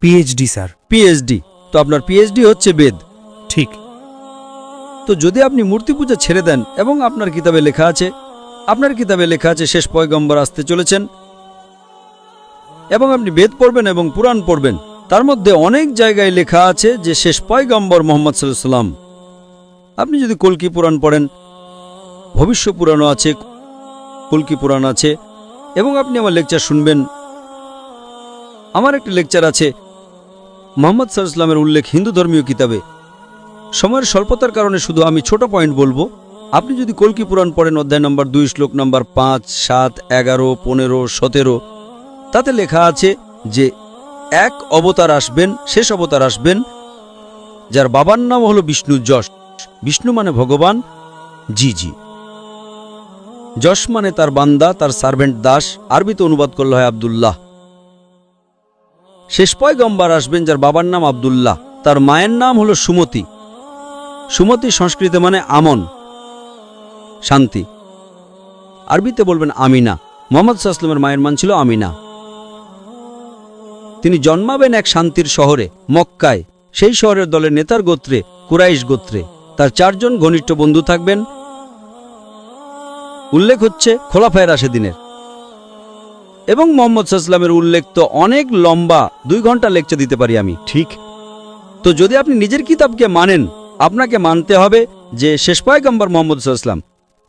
PhD sir. PhD? তো আপনার PhD হচ্ছে বেদ। ঠিক। তো যদি আপনি মূর্তি পূজা ছেড়ে দেন এবং আপনার কিতাবে লেখা আছে শেষ পয়গম্বর আসতে চলেছেন, এবং আপনি বেদ পড়বেন এবং পুরাণ পড়বেন, তার মধ্যে অনেক জায়গায় লেখা আছে যে শেষ পয়গম্বর মোহাম্মদ সাল্লাল্লাহু আলাইহি ওয়াসাল্লাম। আপনি যদি কল্কি পুরাণ পড়েন, ভবিষ্য পুরাণও আছে, কল্কি পুরাণ আছে, এবং আপনি আমার লেকচার শুনবেন। আমার একটা লেকচার আছে মোহাম্মদ সাল্লাল্লাহু আলাইহি ওয়াসাল্লামের উল্লেখ হিন্দু ধর্মীয় কিতাবে। সময়ের স্বল্পতার কারণে শুধু আমি ছোট পয়েন্ট বলবো। আপনি যদি কল্কি পুরাণ পড়েন, অধ্যায় নম্বর 2, শ্লোক নম্বর 5, 7, 11, 15, 17, তাতে লেখা আছে যে এক অবতার আসবেন, শেষ অবতার আসবেন, যার বাবার নাম হলো বিষ্ণু যশ। বিষ্ণু মানে ভগবান, জি। যশ মানে তার বান্দা, তার সার্ভেন্ট, দাস। আরবিতে অনুবাদ করলে হয় আব্দুল্লাহ। শেষ পয়গম্বর আসবেন যার বাবার নাম আব্দুল্লাহ, তার মায়ের নাম হলো সুমতি। সুমতি সংস্কৃতে মানে আমন, শান্তি। আরবিতে বলবেন আমিনা। মুহাম্মদ সাল্লাল্লাহু আলাইহি ওয়াসাল্লামের মায়ের মান ছিল আমিনা। তিনি জন্মাবেন এক শান্তির শহরে, মক্কায়। সেই শহরের দলের নেতার গোত্রে, কুরাইশ গোত্রে। তার 4 জন ঘনিষ্ঠ বন্ধু থাকবেন। উল্লেখ হচ্ছে খোলাফায়ে রাশেদিনের। এবং মুহাম্মদ সাল্লাল্লাহু আলাইহি ওয়াসাল্লামের উল্লেখ তো অনেক লম্বা, 2 ঘন্টা লেকচার দিতে পারি আমি। ঠিক। তো যদি আপনি নিজের কিতাবকে মানেন, আপনাকে মানতে হবে যে শেষ পয়গম্বর মুহাম্মদ সাল্লাল্লাহু আলাইহি ওয়াসাল্লাম।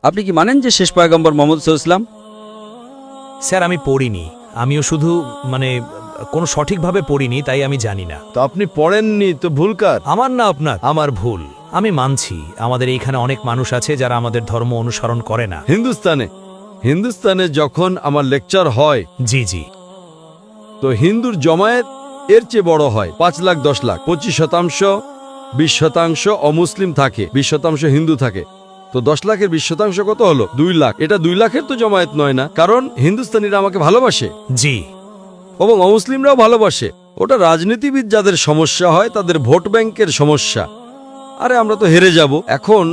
আপনি কি মানেন যে শেষ পয়গম্বর মুহাম্মদ সাল্লাল্লাহু আলাইহি ওয়াসাল্লাম? স্যার আমি পড়িনি, আমিও শুধু কোনো সঠিকভাবে পড়িনি, তাই আমি জানি না। তো আপনি পড়েননি তো ভুল কার? আমার না আপনার? আমার ভুল। আমি মানছি আমাদের এইখানে অনেক মানুষ আছে যারা আমাদের ধর্ম অনুসরণ করে না। হিন্দুস্তানে যখন আমার লেকচার হয়, জি। তো হিন্দুর জমায়েত এর চেয়ে বড় হয়, 5 লাখ 10 লাখ। 25%, 20% অমুসলিম থাকে, 20% হিন্দু থাকে। তো 10 লাখের 20% কত হলো? 2 লাখ। এটা 2 লাখের তো জমায়েত নয় না, কারণ হিন্দুস্তানিরা আমাকে ভালোবাসে জি। এবং অমুসলিমরাও ভালোবাসে। ওটা রাজনীতিবিদ যাদের সমস্যা হয়, তাদের ভোট ব্যাংকের সমস্যা। আরে আমরা তো হেরে যাব। এখন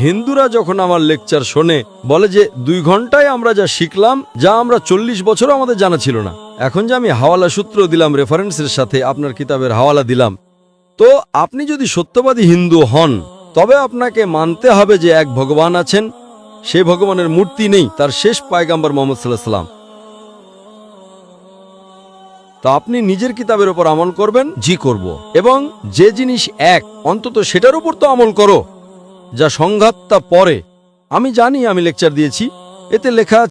হিন্দুরা যখন আমার লেকচার শোনে, বলে যে 2 ঘন্টায় আমরা যা শিখলাম, যা আমরা 40 বছরও আমাদের জানা ছিল না। এখন যে আমি হাওয়ালা সূত্র দিলাম, রেফারেন্সের সাথে আপনার কিতাবের হাওয়ালা দিলাম, তো আপনি যদি সত্যবাদী হিন্দু হন, তবে আপনাকে মানতে হবে যে এক ভগবান আছেন, সেই ভগবানের মূর্তি নেই, তার শেষ পয়গম্বর মুহাম্মদ সাল্লাল্লাহু আলাইহি ওয়াসাল্লাম। তা আপনি নিজের কিতাবের উপর আমল করবেন? জি করব। এবং যে জিনিস এক, অন্তত সেটার উপর তো আমল করো। যা সংঘাতটা পরে, আমি জানি, আমি লেকচার দিয়েছি, এতে লেখা